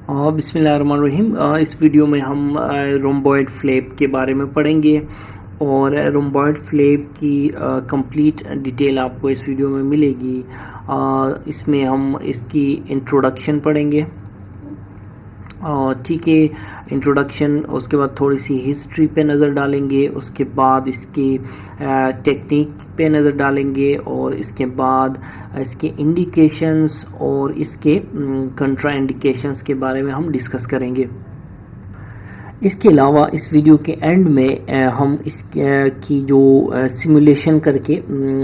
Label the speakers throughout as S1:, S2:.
S1: बिस्मिल्लाहिर्रहमानिर्रहीम। इस वीडियो में हम रोम्बॉइड फ्लैप के बारे में पढ़ेंगे और रोम्बॉइड फ्लैप की कंप्लीट डिटेल आपको इस वीडियो में मिलेगी। इसमें हम इसकी इंट्रोडक्शन पढ़ेंगे, ठीक है, इंट्रोडक्शन, उसके बाद थोड़ी सी हिस्ट्री पे नज़र डालेंगे, उसके बाद इसकी टेक्निक पे नज़र डालेंगे और इसके बाद इसके इंडिकेशंस और इसके कंट्रा इंडिकेशंस के बारे में हम डिस्कस करेंगे। इसके अलावा इस वीडियो के एंड में हम की जो सिमुलेशन करके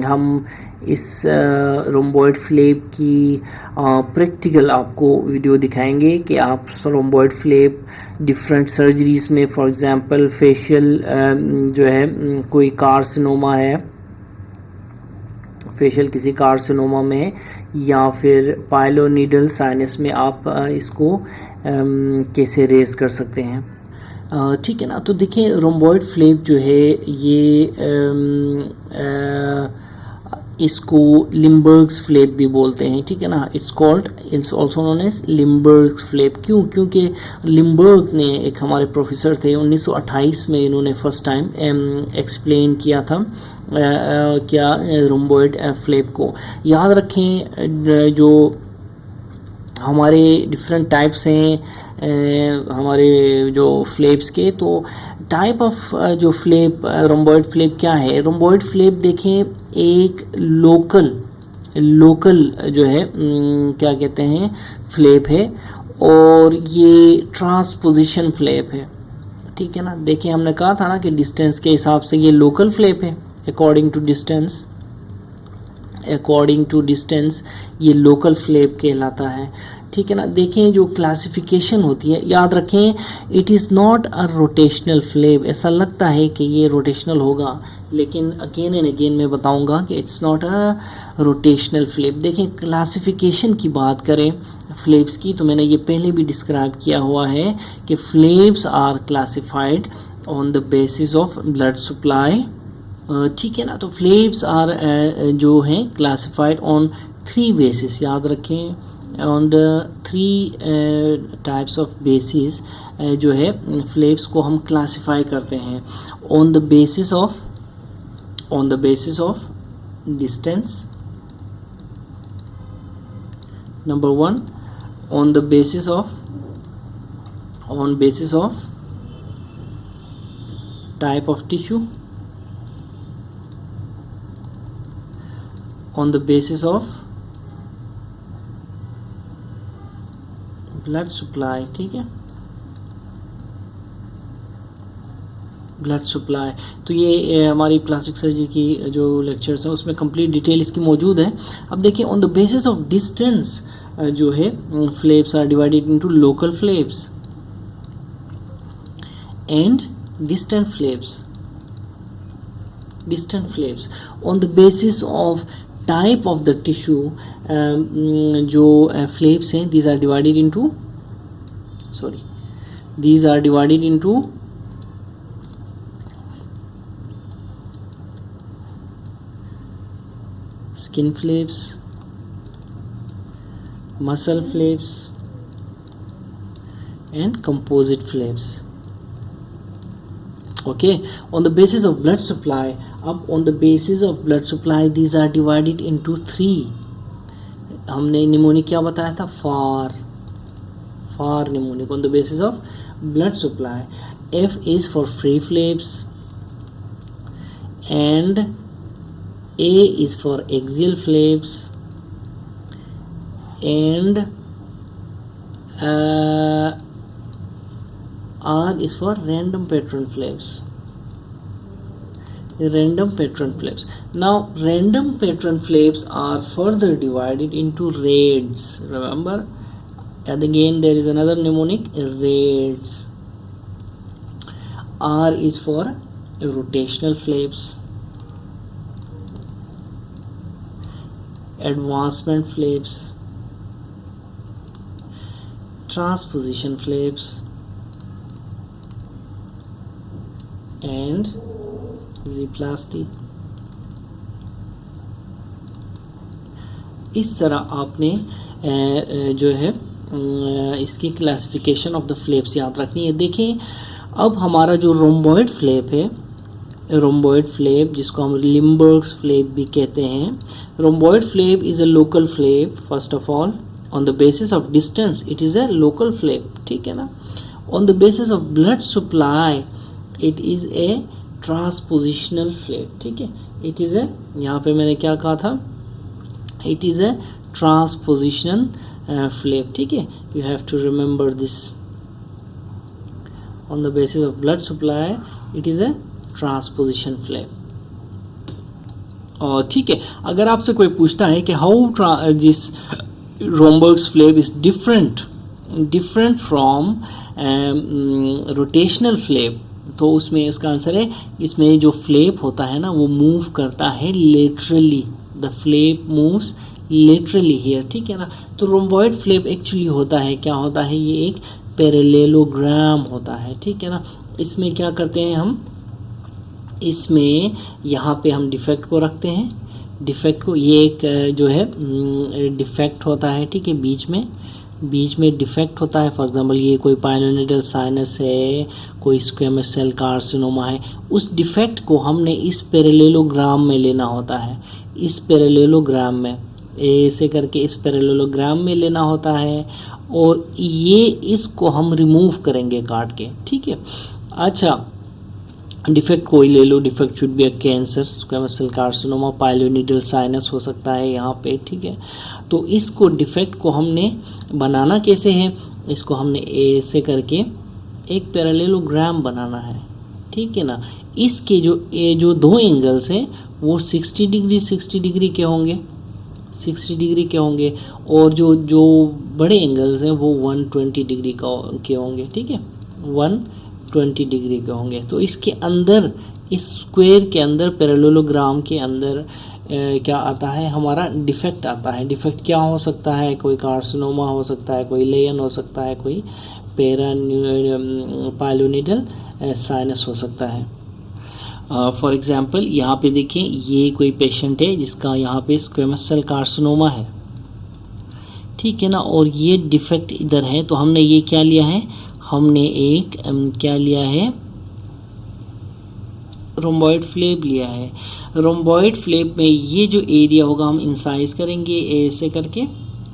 S1: हम इस रोम्बॉइड फ्लैप की प्रैक्टिकल आपको वीडियो दिखाएंगे कि आप रोम्बॉइड फ्लैप डिफरेंट सर्जरीज में, फॉर एग्जांपल फेशियल जो है कोई कार्सिनोमा है, फेशियल किसी कार्सिनोमा में है, या फिर पाइलोनीडल साइनस में आप इसको कैसे रेज कर सकते हैं, ठीक है ना। तो देखिए, रोम्बॉइड फ्लैप जो है ये इसको लिम्बर्ग्स फ्लैप भी बोलते हैं, ठीक है ना। It's also known as Limberg's flap. क्योंकि लिम्बर्ग ने, एक हमारे प्रोफेसर थे, 1928 में इन्होंने फर्स्ट टाइम एक्सप्लेन किया था क्या रोम्बॉइड फ्लैप को। याद रखें, जो हमारे डिफरेंट टाइप्स हैं हमारे जो फ्लैप्स के, तो टाइप ऑफ जो फ्लैप रोम्बॉइड फ्लैप क्या है। रोम्बॉइड फ्लैप देखें, एक लोकल जो है क्या कहते हैं फ्लैप है, और ये ट्रांसपोजिशन फ्लैप है, ठीक है ना। देखिए, हमने कहा था ना कि डिस्टेंस के हिसाब से ये लोकल फ्लैप है, अकॉर्डिंग टू डिस्टेंस ये लोकल फ्लैप कहलाता है, ठीक है ना। देखें, जो क्लासिफिकेशन होती है, याद रखें, it is not a rotational flap. ऐसा लगता है कि ये रोटेशनल होगा, लेकिन अगेन एंड अगेन मैं बताऊंगा कि it's not a rotational flap. देखें, क्लासिफिकेशन की बात करें फ्लैप्स की, तो मैंने ये पहले भी डिस्क्राइब किया हुआ है कि flaps are classified on the basis of blood supply, ठीक है ना। तो फ्लैप्स आर जो हैं क्लासिफाइड ऑन 3 बेसिस, याद रखें, on the 3 types of basis जो है फ्लैप्स को हम क्लासिफाई करते हैं। On the basis of distance, number 1, on basis of type of tissue, on the basis of blood supply, ठीक है, ब्लड सप्लाई। तो ये हमारी प्लास्टिक सर्जरी की जो लेक्चर्स हैं उसमें कंप्लीट डिटेल इसकी मौजूद है। अब देखिए, on the basis of distance जो है flaps are divided into local flaps and distant flaps. On the basis of type of the tissue जो फ्लैप्स हैं, these are divided into skin flaps, muscle flaps and composite flaps. Okay, on the basis of blood supply, these are divided into 3. हमने mnemonic क्या बताया था, फार mnemonic. on the basis of blood supply, F is for free flaps and A is for axial flaps and R is for random pattern flaps. Now, random pattern flaps are further divided into raids. Remember, and again there is another mnemonic, raids. R is for rotational flaps, advancement flaps, transposition flaps and Z-plasty। इस तरह आपने जो है इसकी classification of the flaps याद रखनी है। देखें अब हमारा जो रोम्बॉइड फ्लैप है, रोम्बॉइड फ्लैप जिसको हम लिम्बर्ग्स फ्लैप भी कहते हैं, rhomboid flap is a local flap. First of all on the basis of distance it is a local flap, ठीक है ना। On the basis of blood supply it is a transpositional flap, ठीक है। It is ए, यहाँ पे मैंने क्या कहा था, it is a transpositional flap, ठीक है। You have to remember this. On the basis of blood supply it is a transposition flap. और ठीक है, अगर आपसे कोई पूछता है कि how this Romberg's flap is different from rotational flap, तो उसमें उसका आंसर है इसमें जो फ्लैप होता है ना वो मूव करता है laterally, the flap moves laterally here, ठीक है ना। तो रोम्बॉइड फ्लैप एक्चुअली होता है, क्या होता है, ये एक पैरेलेलोग्राम होता है, ठीक है ना। इसमें क्या करते हैं हम, इसमें यहाँ पे हम डिफेक्ट को रखते हैं, डिफेक्ट को, ये एक जो है डिफेक्ट होता है, ठीक है, बीच में डिफेक्ट होता है। फॉर एग्जांपल ये कोई पाइलोनिडल साइनस है, कोई स्क्वेमस सेल कार्सिनोमा है, उस डिफेक्ट को हमने इस पैरेलेलोग्राम में लेना होता है, इस पैरेलेलोग्राम में ऐसे करके इस पैरेलेलोग्राम में लेना होता है, और ये इसको हम रिमूव करेंगे काट के, ठीक है। अच्छा, डिफेक्ट कोई ले लो, defect should be a cancer, squamous cell carcinoma, pilonidal sinus हो सकता है यहाँ पे, ठीक है। तो इसको डिफेक्ट को हमने बनाना कैसे है, इसको हमने ऐसे करके एक पैरेलेलोग्राम बनाना है, ठीक है ना। इसके जो दो एंगल्स हैं वो 60 डिग्री के होंगे, 60 डिग्री के होंगे, और जो बड़े एंगल्स हैं वो 120 डिग्री के होंगे, ठीक है, 120 डिग्री के होंगे। तो इसके अंदर, इस स्क्वायर के अंदर, पैरेलेलोग्राम के अंदर क्या आता है, हमारा डिफेक्ट आता है। डिफेक्ट क्या हो सकता है, कोई कार्सिनोमा हो सकता है, कोई लेयन हो सकता है, कोई पाइलोनिडल साइनस हो सकता है। फॉर एग्जांपल यहाँ पे देखें, ये कोई पेशेंट है जिसका यहाँ पे स्क्वेमस सेल कार्सिनोमा है, ठीक है ना, और ये डिफेक्ट इधर है। तो हमने ये क्या लिया है, हमने एक क्या लिया है, रोम्बॉइड फ्लैप लिया है। रोम्बॉइड फ्लैप में ये जो एरिया होगा हम इंसाइज करेंगे ऐसे करके,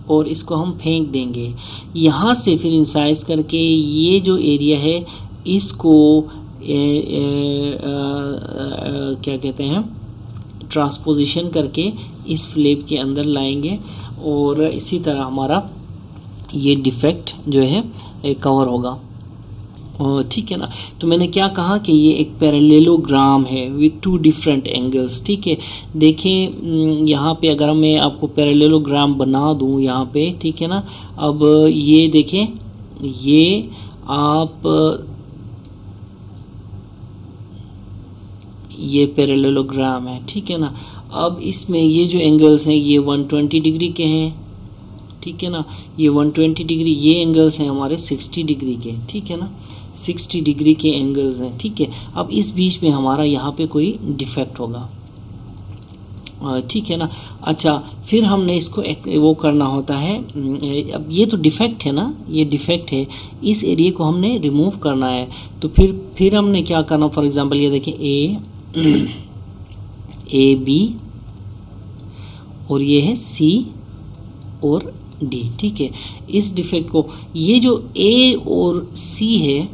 S1: और इसको हम फेंक देंगे। यहाँ से फिर इंसाइज करके ये जो एरिया है इसको क्या कहते हैं, ट्रांसपोजिशन करके इस फ्लैप के अंदर लाएंगे, और इसी तरह हमारा ये डिफेक्ट जो है कवर होगा, ठीक है ना। तो मैंने क्या कहा कि ये एक पैरेलेलोग्राम है विथ 2 डिफरेंट एंगल्स, ठीक है। देखें यहाँ पे अगर मैं आपको पैरेलेलोग्राम बना दूँ यहाँ पे, ठीक है ना। अब ये देखें, ये आप ये पैरेलेलोग्राम है, ठीक है ना। अब इसमें ये जो एंगल्स हैं ये 120 डिग्री के हैं, ठीक है ना, ये 120 डिग्री, ये एंगल्स हैं हमारे 60 डिग्री के, ठीक है ना, 60 डिग्री के एंगल्स हैं, ठीक है। अब इस बीच में हमारा यहाँ पे कोई डिफेक्ट होगा, ठीक है ना। अच्छा, फिर हमने इसको वो करना होता है, अब ये तो डिफेक्ट है ना, ये डिफेक्ट है, इस एरिया को हमने रिमूव करना है। तो फिर हमने क्या करना, फॉर एग्जांपल ये देखिए ए बी, और ये है सी और डी, ठीक है। इस डिफेक्ट को, ये जो ए और सी है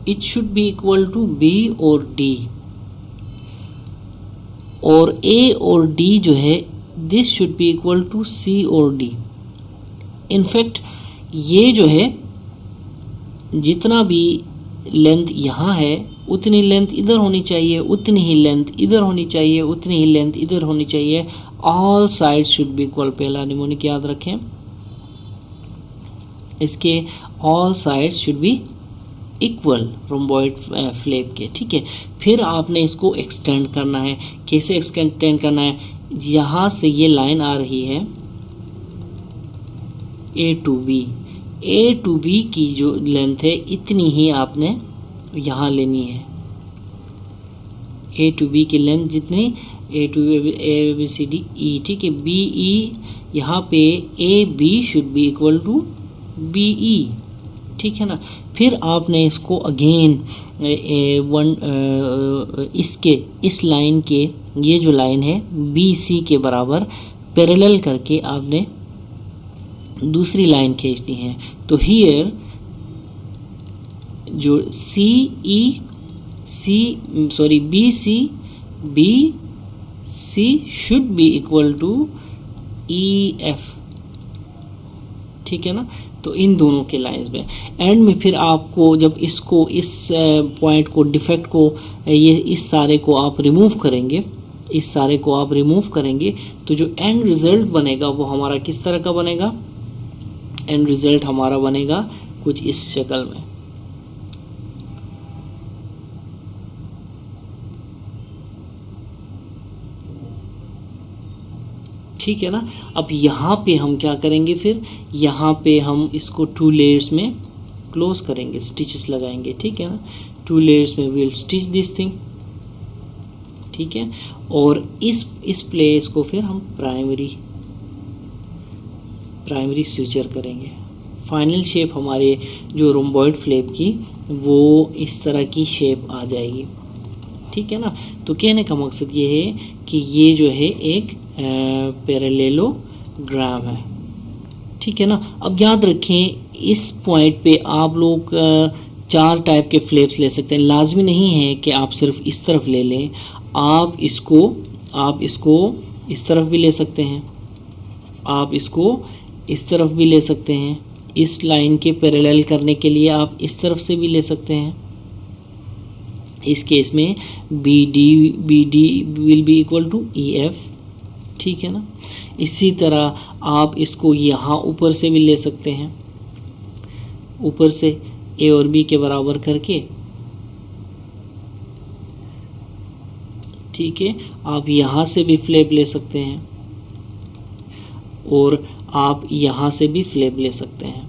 S1: it should be equal to B और डी, और ए और डी जो है this should be equal to C और डी। इनफैक्ट ये जो है जितना भी लेंथ यहाँ है उतनी लेंथ इधर होनी चाहिए, उतनी ही लेंथ इधर होनी चाहिए, उतनी ही लेंथ इधर होनी चाहिए। All sides should be equal, पहला निमोनिक याद रखें, इसके all sides should be equal rhomboid flap के, ठीक है। फिर आपने इसको एक्सटेंड करना है। कैसे एक्सटेंड करना है, यहाँ से ये लाइन आ रही है ए टू बी की जो लेंथ है इतनी ही आपने यहाँ लेनी है, ए टू बी की लेंथ जितनी, A to A B C D E, ठीक है, बी ई, यहाँ पे A B should be equal to BE, ठीक है ना। फिर आपने इसको अगेन इस लाइन के, ये जो लाइन है BC के बराबर पैरेलल करके आपने दूसरी लाइन खींचनी है। तो हियर जो BC should be equal to EF, ठीक है ना। तो इन दोनों के लाइंस में एंड में फिर आपको जब इसको इस पॉइंट को डिफेक्ट को ये इस सारे को आप रिमूव करेंगे, तो जो एंड रिजल्ट बनेगा वो हमारा किस तरह का बनेगा? एंड रिजल्ट हमारा बनेगा कुछ इस शक्ल में। ठीक है ना। अब यहाँ पे हम क्या करेंगे, फिर यहाँ पे हम इसको 2 लेयर्स में क्लोज करेंगे, स्टिचेस लगाएंगे, ठीक है ना। 2 लेयर्स में विल स्टिच दिस थिंग, ठीक है। और इस प्लेस को फिर हम प्राइमरी स्यूचर करेंगे। फाइनल शेप हमारे जो रोम्बॉइड फ्लैप की वो इस तरह की शेप आ जाएगी, ठीक है ना। तो कहने का मकसद ये है कि ये जो है एक पैरेलेलोग्राम है, ठीक है ना। अब याद रखें इस पॉइंट पे आप लोग 4 टाइप के फ्लैप्स ले सकते हैं। लाजमी नहीं है कि आप सिर्फ इस तरफ ले लें, आप इसको इस तरफ भी ले सकते हैं, आप इसको इस तरफ भी ले सकते हैं। इस लाइन के पैरेलल करने के लिए आप इस तरफ से भी ले सकते हैं। इस केस में BD will be equal to EF, ठीक है ना। इसी तरह आप इसको यहाँ ऊपर से भी ले सकते हैं, ऊपर से A और B के बराबर करके, ठीक है। आप यहाँ से भी फ्लैप ले सकते हैं और आप यहाँ से भी फ्लैप ले सकते हैं,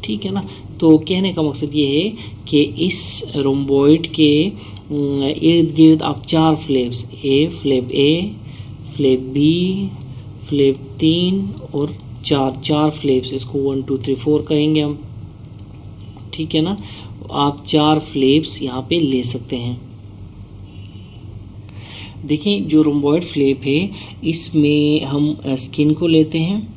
S1: ठीक है ना। तो कहने का मकसद ये है कि इस रोम्बॉइड के इर्द गिर्द आप 4 flaps, flap A, flap B, flap 3 और 4 फ्लैप्स, इसको 1 2 3 4 कहेंगे हम, ठीक है ना। आप 4 फ्लैप्स यहाँ पे ले सकते हैं। देखें जो रोम्बॉइड फ्लैप है इसमें हम स्किन को लेते हैं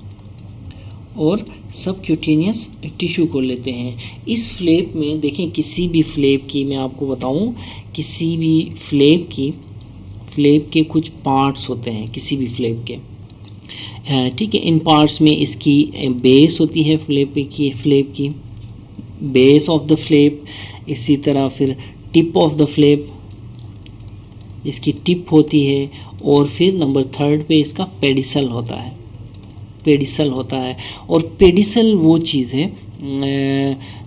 S1: और सबक्यूटेनियस टिश्यू को लेते हैं। इस फ्लैप में देखें किसी भी फ्लैप की, मैं आपको बताऊं, किसी भी फ्लैप के कुछ पार्ट्स होते हैं, किसी भी फ्लैप के, ठीक है। इन पार्ट्स में इसकी बेस होती है फ्लैप की बेस ऑफ द फ्लैप, इसी तरह फिर टिप ऑफ द फ्लैप, इसकी टिप होती है, और फिर नंबर 3 पे इसका पेडिसल होता है। और पेडिसल वो चीज़ है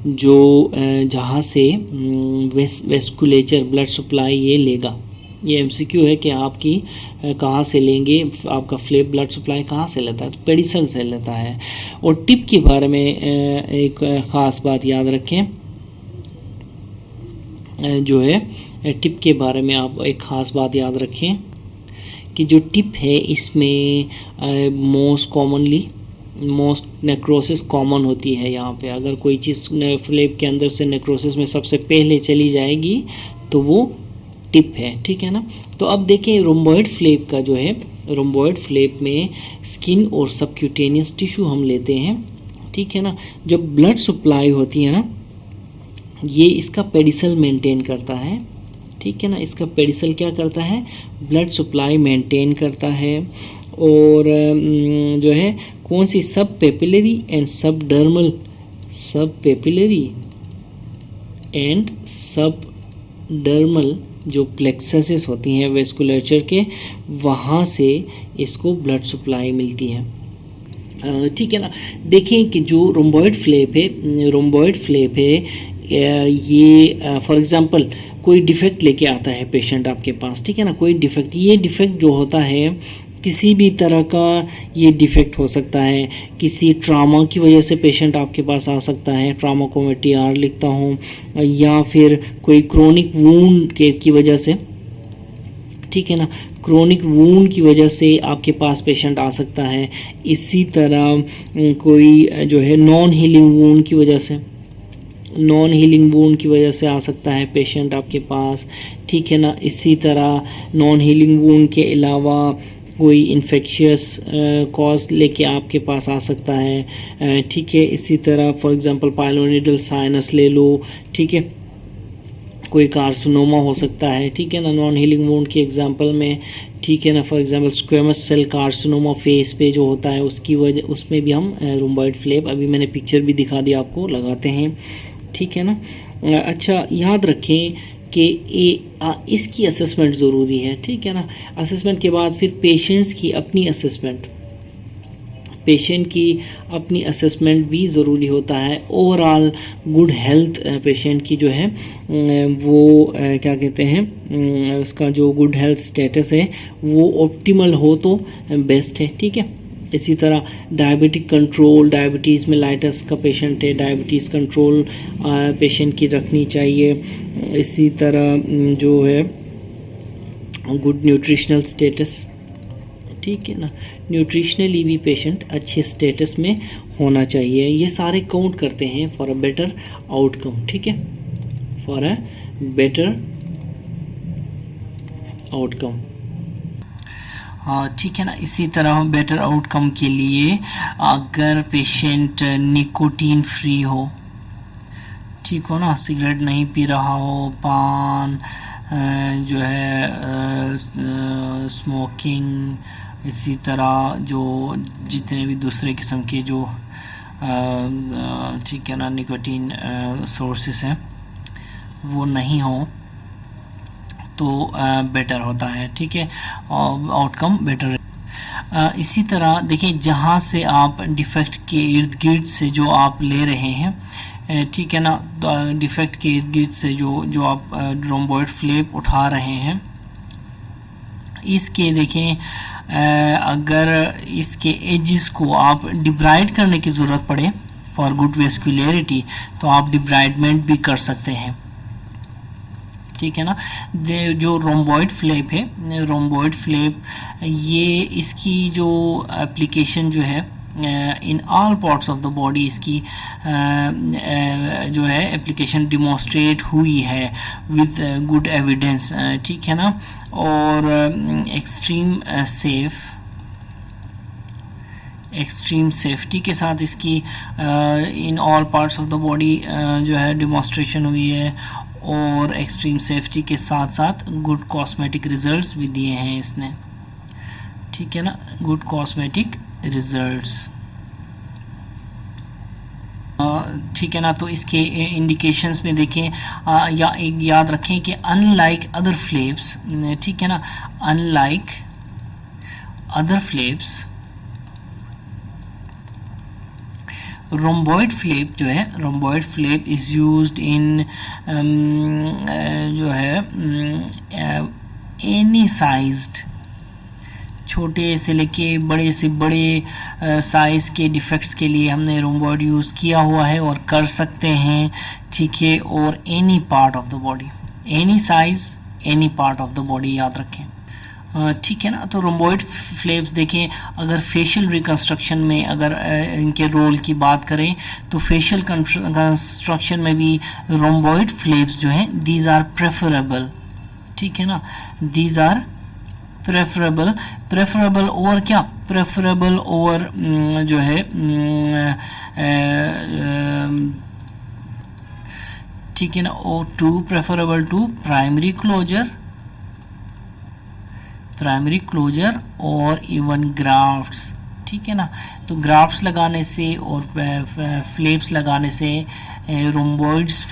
S1: जो जहाँ से वेस्कुलेचर ब्लड सप्लाई ये लेगा। ये MCQ है कि आपकी कहाँ से लेंगे, आपका फ्लैप ब्लड सप्लाई कहाँ से लेता है, तो पेडिसल से लेता है। और टिप के बारे में एक ख़ास बात याद रखें, जो है टिप के बारे में आप एक ख़ास बात याद रखें कि जो टिप है इसमें मोस्ट नेक्रोसिस कॉमन होती है। यहाँ पे अगर कोई चीज़ फ्लैप के अंदर से नेक्रोसिस में सबसे पहले चली जाएगी तो वो टिप है, ठीक है ना। तो अब देखें रोम्बॉइड फ्लैप का जो है, रोम्बॉइड फ्लैप में स्किन और सबक्यूटेनियस टिश्यू हम लेते हैं, ठीक है ना। जब ब्लड सप्लाई होती है ना, ये इसका पेडिसल मेंटेन करता है, ठीक है ना। इसका पेडिसल क्या करता है, ब्लड सप्लाई मेंटेन करता है। और जो है कौन सी, सब पेपिलरी एंड सब डर्मल जो प्लेक्ससेस होती हैं वेस्कुलेचर के, वहाँ से इसको ब्लड सप्लाई मिलती है, ठीक है ना। देखें कि जो रोम्बॉइड फ्लैप है ये फॉर एग्ज़ाम्पल कोई डिफेक्ट लेके आता है पेशेंट आपके पास, ठीक है ना। कोई डिफेक्ट, ये डिफेक्ट जो होता है किसी भी तरह का ये डिफेक्ट हो सकता है, किसी ट्रामा की वजह से पेशेंट आपके पास आ सकता है, ट्रामा को मैं TR लिखता हूँ, या फिर कोई क्रोनिक वूंड की वजह से, ठीक है ना। क्रोनिक वूंड की वजह से आपके पास पेशेंट आ सकता है। इसी तरह कोई जो है नॉन हीलिंग वूंड की वजह से आ सकता है पेशेंट आपके पास, ठीक है ना। इसी तरह नॉन हीलिंग वूंड के अलावा कोई इन्फेक्शियस कॉज लेके आपके पास आ सकता है, ठीक है। इसी तरह फॉर एग्जांपल पाइलोनिडल साइनस ले लो, ठीक है, कोई कार्सिनोमा हो सकता है, ठीक है ना, नॉन हीलिंग वुंड के एग्जांपल में, ठीक है ना। For example squamous cell carcinoma face पे जो होता है उसकी वजह, उसमें भी हम रोम्बॉइड फ्लेप, अभी मैंने पिक्चर भी दिखा दिया आपको, लगाते हैं, ठीक है ना। अच्छा, याद रखें कि इसकी असेसमेंट ज़रूरी है, ठीक है ना। असेसमेंट के बाद फिर पेशेंट की अपनी असेसमेंट भी ज़रूरी होता है। ओवरऑल गुड हेल्थ पेशेंट की जो है वो क्या कहते हैं, उसका जो गुड हेल्थ स्टेटस है वो ऑप्टिमल हो तो बेस्ट है, ठीक है। इसी तरह डायबिटिक कंट्रोल, डायबिटीज़ में लाइटस का पेशेंट है, डायबिटीज़ कंट्रोल पेशेंट की रखनी चाहिए। इसी तरह जो है गुड न्यूट्रिशनल स्टेटस, ठीक है ना, न्यूट्रिशनली भी पेशेंट अच्छे स्टेटस में होना चाहिए। ये सारे काउंट करते हैं फॉर अ बेटर आउटकम, ठीक है, फॉर अ बेटर आउटकम, ठीक है ना। इसी तरह बेटर आउटकम के लिए अगर पेशेंट निकोटीन फ्री हो, ठीक हो ना, सिगरेट नहीं पी रहा हो, पान जो है स्मोकिंग, इसी तरह जो जितने भी दूसरे किस्म के जो ठीक है ना निकोटीन सोर्सेस हैं वो नहीं हो तो बेटर होता है, ठीक है, आउटकम बेटर। इसी तरह देखिए, जहाँ से आप डिफेक्ट के इर्द गिर्द से जो आप ले रहे हैं, ठीक है ना, डिफेक्ट के इर्द गिर्द से जो आप रोम्बॉइड फ्लेप उठा रहे हैं, इसके देखें अगर इसके एजिस को आप डिब्राइड करने की ज़रूरत पड़े फॉर गुड वेस्कुलरिटी तो आप डिब्राइडमेंट भी कर सकते हैं, ठीक है ना। जो रोम्बॉइड फ्लेप है, रोम्बॉइड फ्लेप ये इसकी जो एप्लीकेशन जो है in all parts of the body, इसकी जो है एप्लीकेशन डिमॉन्स्ट्रेट हुई है विद गुड एविडेंस, ठीक है ना। और एक्सट्रीम सेफ्टी के साथ इसकी in all parts of the body जो है डिमॉन्स्ट्रेशन हुई है, और एक्सट्रीम सेफ्टी के साथ साथ गुड कॉस्मेटिक रिजल्ट्स भी दिए हैं इसने, ठीक है ना, गुड कॉस्मेटिक रिजल्ट्स, ठीक है ना। तो इसके इंडिकेशंस में देखें या याद रखें कि अनलाइक अदर फ्लेप्स, ठीक है ना, अनलाइक अदर फ्लेप्स, रोम्बॉइड फ्लेप जो है, रोम्बॉइड फ्लेप इज़ यूज्ड इन जो है एनी साइज्ड, छोटे से लेके बड़े से बड़े साइज़ के डिफेक्ट्स के लिए हमने रोम्बॉइड यूज़ किया हुआ है और कर सकते हैं, ठीक है। और any part of the body, any size any part of the body, याद रखें, ठीक है ना। तो रोम्बॉइड फ्लेप्स देखें, अगर फेशियल रिकन्स्ट्रक्शन में अगर इनके रोल की बात करें तो फेशियल कंस्ट्रक्शन में भी रोम्बॉइड फ्लेप्स जो हैं दीज आर प्रेफरेबल, ठीक है ना, दीज आर प्रेफरेबल ओवर क्या, प्रेफरेबल ओवर जो है ठीक है ना, oh to preferable to primary closure और इवन ग्राफ्ट्स, ठीक है ना। तो ग्राफ्ट्स लगाने से और फ्लेप्स लगाने से rhomboids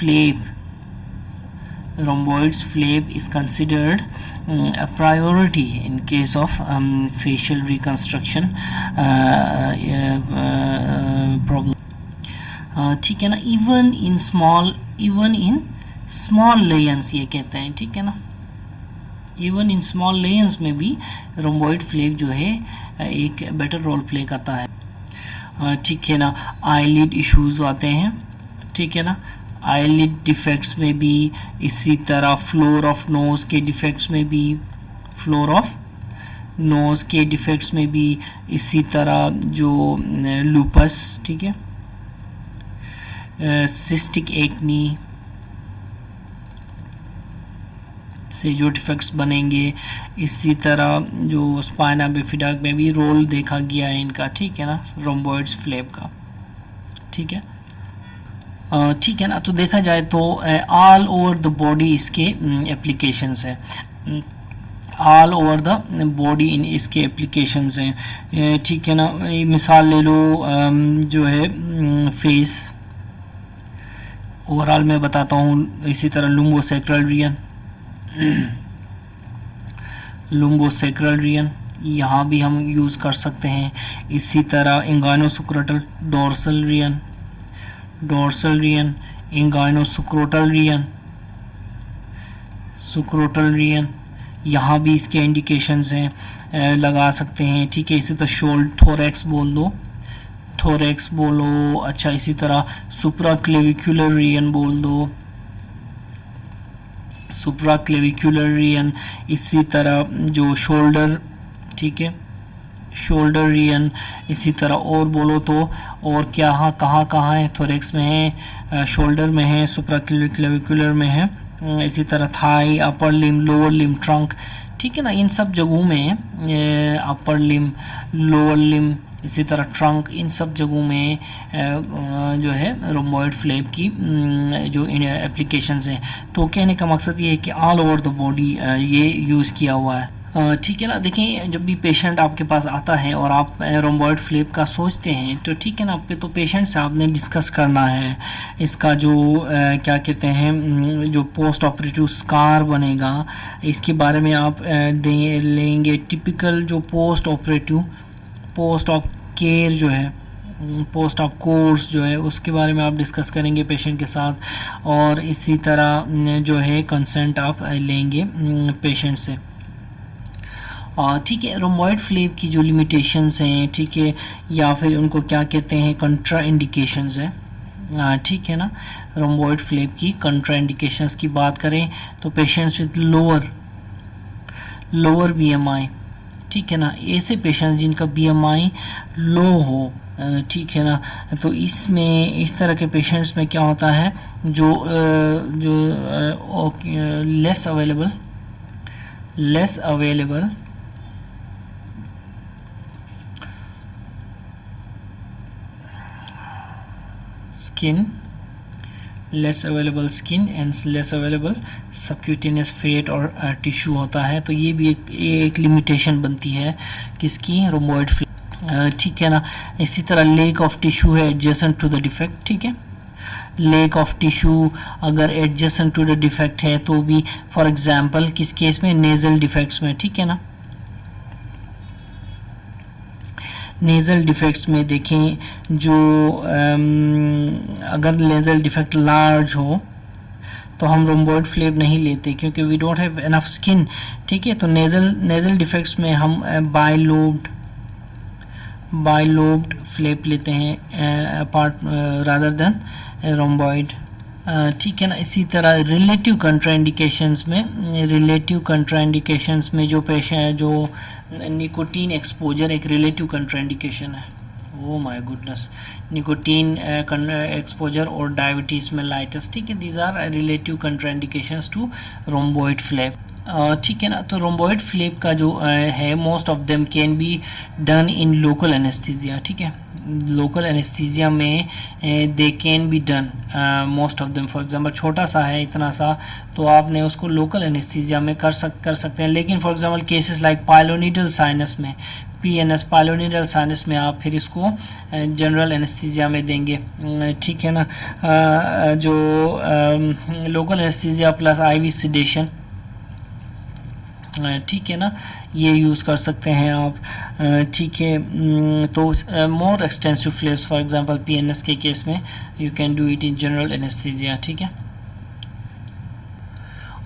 S1: flap is considered a priority in case of facial reconstruction problem, ठीक है ना। इवन इन स्मॉल लेयंस ये कहते हैं, ठीक है ना, इवन इन स्मॉल लेयंस में भी रोम्बॉइड फ्लेप जो है एक बेटर रोल प्ले करता है, ठीक है ना। आईलिड इश्यूज आते हैं, ठीक है ना, आईलिड डिफेक्ट्स में भी, इसी तरह फ्लोर ऑफ नोज के डिफेक्ट्स में भी, फ्लोर ऑफ नोज़ के डिफेक्ट्स में भी इसी तरह जो लूपस, ठीक है, सिस्टिक एक्नी से जो डिफेक्ट्स बनेंगे, इसी तरह जो स्पाइना बिफिडा में भी रोल देखा गया है इनका, ठीक है ना, रोम्बॉइड्स फ्लेप का, ठीक है। ठीक है ना, तो देखा जाए तो ऑल ओवर द बॉडी इसके एप्लीकेशंस हैं, all over the body in इसके एप्लीकेशंस हैं, ठीक है ना। मिसाल ले लो जो है फेस, ओवरऑल मैं बताता हूँ। इसी तरह लुम्बोसेक्रल रीजन, लुम्बोसेक्रल रीजन यहाँ भी हम यूज़ कर सकते हैं। इसी तरह inguinoscrotal dorsal region, dorsal region, inguinoscrotal region, scrotal region, यहाँ भी इसके इंडिकेशंस हैं, लगा सकते हैं, ठीक है। इसी तरह शोल्डर, थोरैक्स बोल दो, थोरैक्स बोलो, अच्छा। इसी तरह सुप्राक्लेविकुलर रीजन बोल दो, सुप्राक्लेविकुलर रीजन। इसी तरह जो शोल्डर, ठीक है, शोल्डर रीजन। इसी तरह और बोलो तो और क्या, हाँ, कहाँ है, थोरैक्स में है, शोल्डर में है, सुप्राक्लेविकुलर में है। इसी तरह थाई, अपर लिम, लोअर लिम, ट्रंक, ठीक है ना, इन सब जगहों में अपर लिम, लोअर लिम, इसी तरह ट्रंक, इन सब जगहों में जो है रोम्बॉइड फ्लेप की जो एप्लीकेशंस हैं। तो कहने का मकसद ये है कि ऑल ओवर द बॉडी ये यूज़ किया हुआ है, ठीक है ना। देखिए, जब भी पेशेंट आपके पास आता है और आप रोम्बॉइड फ्लेप का सोचते हैं तो ठीक है ना, तो पेशेंट से आपने डिस्कस करना है इसका जो क्या कहते हैं, जो पोस्ट ऑपरेटिव स्कार बनेगा, इसके बारे में आप लेंगे। टिपिकल जो पोस्ट ऑफ केयर जो है, पोस्ट ऑफ कोर्स जो है, उसके बारे में आप डिस्कस करेंगे पेशेंट के साथ। और इसी तरह जो है कंसेंट आप लेंगे पेशेंट से, ठीक है। रोम्बॉइड फ्लेप की जो लिमिटेशंस हैं, ठीक है, या फिर उनको क्या कहते हैं, कंट्रा इंडिकेशंस है, ठीक है ना। रोम्बॉइड फ्लेप की कंट्रा इंडिकेशंस की बात करें तो पेशेंट्स विद लोअर BMI, ठीक है ना, ऐसे पेशेंट्स जिनका BMI लो हो, ठीक है ना, तो इसमें इस तरह के पेशेंट्स में क्या होता है, जो less available skin, less available skin and less available subcutaneous fat और टिश्यू होता है। तो ये भी एक लिमिटेशन बनती है किसकी, रोम्बॉइड फ्लेप, ठीक है ना। इसी तरह लेक ऑफ टिश्यू है एडजेसेंट टू द डिफेक्ट, ठीक है। लेक ऑफ टिश्यू अगर एडजेसेंट टू द डिफेक्ट है तो भी, फॉर एग्जांपल किस केस में, नेजल डिफेक्ट्स में, ठीक है ना। नेज़ल डिफेक्ट्स में देखें, जो अगर नेज़ल डिफेक्ट लार्ज हो तो हम रोम्बॉइड फ्लेप नहीं लेते क्योंकि we don't have enough skin, ठीक है। तो नेज़ल डिफेक्ट्स में हम बायलोब्ड फ्लेप लेते हैं अपार्ट रादर देन रोम्बॉइड, ठीक है ना। इसी तरह रिलेटिव कंट्राइंडिकेशंस में जो पेशेंट जो निकोटीन एक्सपोजर एक रिलेटिव कंट्राइंडिकेशन है, oh my goodness, nicotine exposure और डायबिटीज़ मेलाइटस, ठीक है, these are relative contraindications to rhomboid flap, ठीक है ना। तो रोम्बॉइड फ्लेप का जो है, most of them can be done in local anaesthesia, ठीक है। लोकल एनेस्थीसिया में they can be done most of them. For example छोटा सा है, इतना सा, तो आपने उसको लोकल एनेस्थीसिया में कर सकते हैं। लेकिन for example cases like pilonidal sinus में, PNS पाइलोनिडल साइनस में आप फिर इसको जनरल एनेस्थीसिया में देंगे, ठीक है ना। जो local anaesthesia plus IV sedation, ठीक है ना, ये यूज़ कर सकते हैं आप, ठीक है। तो more extensive flaps, for example PNS के केस में you can do it in general anaesthesia, ठीक है।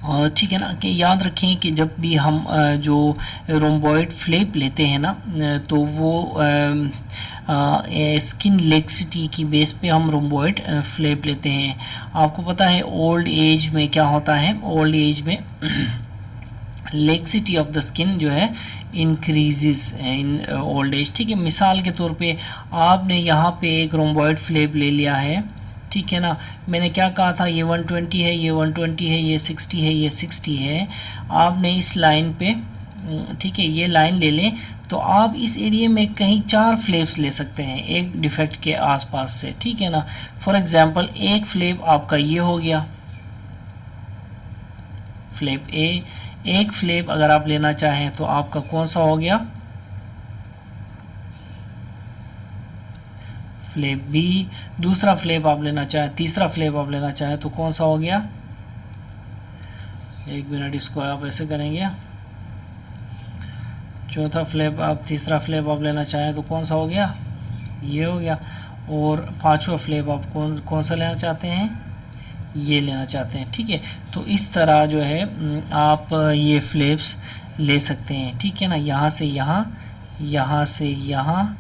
S1: और ठीक है ना, कि याद रखें कि जब भी हम जो रोम्बॉइड फ्लेप लेते हैं ना, तो वो स्किन लेक्सिटी की बेस पे हम रोम्बॉइड फ्लेप लेते हैं। आपको पता है ओल्ड एज में क्या होता है, ओल्ड एज में लेक्सिटी ऑफ द स्किन जो है इंक्रीजेस इन ओल्ड एज। ठीक है, मिसाल के तौर पे आपने यहाँ पे एक रोम्बॉइड फ्लेप ले लिया है, ठीक है ना। मैंने क्या कहा था, ये 120 है, ये 120 है, ये 60 है, ये 60 है। आपने इस लाइन पे, ठीक है, ये लाइन ले लें तो आप इस एरिया में कहीं 4 फ्लेप्स ले सकते हैं एक डिफेक्ट के आसपास से, ठीक है ना। फॉर एग्जांपल एक फ्लेप आपका ये हो गया, फ्लेप ए। एक फ्लेप अगर आप लेना चाहें तो आपका कौन सा हो गया, फ्लेप बी। दूसरा फ्लेप आप लेना चाहें, तीसरा फ्लेप आप लेना चाहें तो कौन सा हो गया, एक मिनट, इसको आप ऐसे करेंगे। चौथा फ्लेप आप, तीसरा फ्लेप आप लेना चाहें तो कौन सा हो गया, ये हो गया। और पांचवा फ्लेप आप कौन सा लेना चाहते हैं, ये लेना चाहते हैं, ठीक है। तो इस तरह जो है आप ये फ्लेप्स ले सकते हैं, ठीक है ना। यहाँ से यहाँ, यहाँ से यहाँ,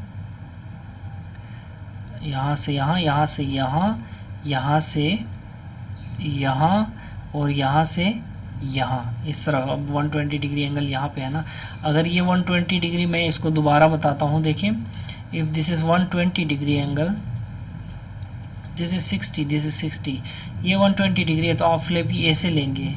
S1: यहाँ से यहाँ, यहाँ से यहाँ, यहाँ से यहाँ और यहाँ से यहाँ, इस तरह। अब 120 डिग्री एंगल यहाँ पे है ना। अगर ये 120 डिग्री, मैं इसको दोबारा बताता हूँ, देखिए, if this is 120 degree angle, this is 60, this is 60, ये 120 डिग्री है, तो आप फ्लिप ऐसे लेंगे,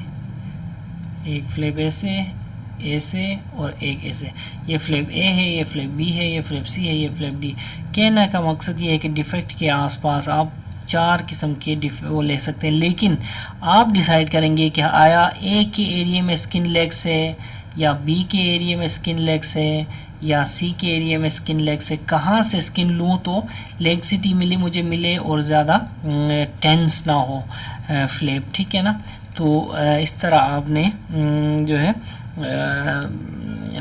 S1: एक फ्लिप ऐसे और एक ऐसे। ये फ्लिप ए है, ये फ्लिप बी है, ये फ्लिप सी है, ये फ्लिप डी। कहने का मकसद ये है कि डिफेक्ट के आसपास आप 4 किस्म के वो ले सकते हैं, लेकिन आप डिसाइड करेंगे कि आया ए के एरिया में स्किन लेग्स है, या बी के एरिया में स्किन लेग्स है, या सी के एरिया में स्किन लेग्स है। कहाँ से स्किन लूँ तो लेग्सिटी मुझे मिले और ज़्यादा टेंस ना हो फ्लेप, ठीक है ना। तो इस तरह आपने जो है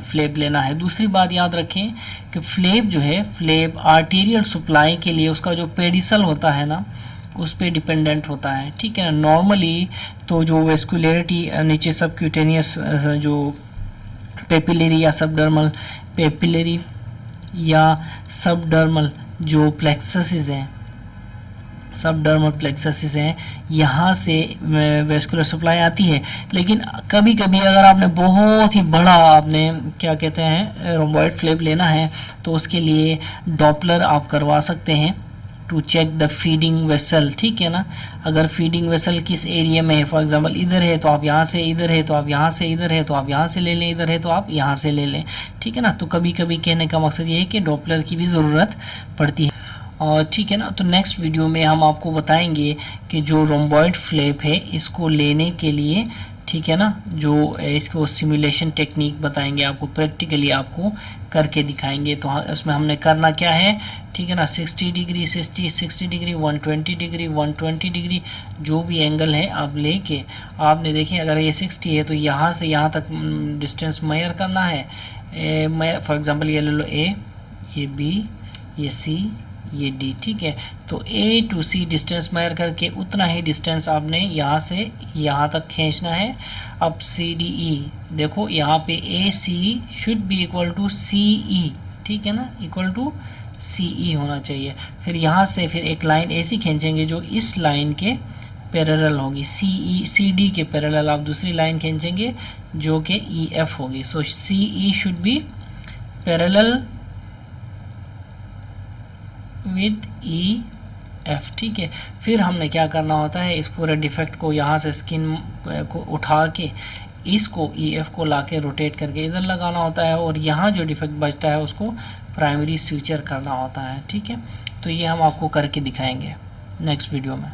S1: फ्लेप लेना है। दूसरी बात याद रखें कि फ्लेप जो है, फ्लेप आर्टेरियल सप्लाई के लिए उसका जो पेडिसल होता है ना, उस पे डिपेंडेंट होता है, ठीक है ना। नॉर्मली तो जो वेस्कुलरिटी नीचे सबक्यूटेनियस जो पेपिलरी या सबडर्मल, पेपिलरी या सबडर्मल जो प्लेक्ससेस हैं, सबडर्मल प्लेक्ससेस हैं, यहाँ से वेस्कुलर सप्लाई आती है। लेकिन कभी कभी अगर आपने बहुत ही बड़ा, आपने क्या कहते हैं, रोम्बॉइड फ्लेप लेना है, तो उसके लिए डॉपलर आप करवा सकते हैं to check the feeding vessel, ठीक है ना। अगर फीडिंग वेसल किस एरिया में है, फॉर एग्जांपल इधर है तो आप यहाँ से, इधर है तो आप यहाँ से, इधर है तो आप यहाँ से ले लें, इधर है तो आप यहाँ से ले लें, ठीक है ना। तो कभी कभी कहने का मकसद ये है कि डॉपलर की भी ज़रूरत पड़ती है, और ठीक है ना। तो नेक्स्ट वीडियो में हम आपको बताएंगे कि जो रोम्बॉइड फ्लेप है इसको लेने के लिए, ठीक है ना, जो इसको सिमुलेशन टेक्निक बताएंगे आपको, प्रैक्टिकली आपको करके दिखाएंगे। तो उसमें हमने करना क्या है, ठीक है ना, 60 डिग्री, 60 डिग्री, 120 डिग्री, 120 डिग्री, जो भी एंगल है आप लेके, आपने देखें अगर ये 60 है तो यहाँ से यहाँ तक डिस्टेंस मेजर करना है। मैं फॉर एग्जांपल ये ले लो, ए, ये बी, ये सी, ये डी, ठीक है। तो ए टू सी डिस्टेंस मेजर करके उतना ही डिस्टेंस आपने यहाँ से यहाँ तक खींचना है। अब सी डी ई, देखो यहाँ पे ए सी शुड बी इक्वल टू सी ई, ठीक है ना, इक्वल टू सी ई होना चाहिए। फिर यहाँ से फिर एक लाइन ऐसी खींचेंगे जो इस लाइन के पैरेलल होगी, सी ई, सी डी के पैरेलल आप दूसरी लाइन खींचेंगे जो कि ई एफ होगी। So C E should be parallel with E F, ठीक है। फिर हमने क्या करना होता है, इस पूरे डिफेक्ट को यहाँ से स्किन को उठा के इसको ई एफ को लाके रोटेट करके इधर लगाना होता है, और यहाँ जो डिफेक्ट बचता है उसको प्राइमरी स्यूचर करना होता है, ठीक है। तो ये हम आपको करके दिखाएंगे नेक्स्ट वीडियो में।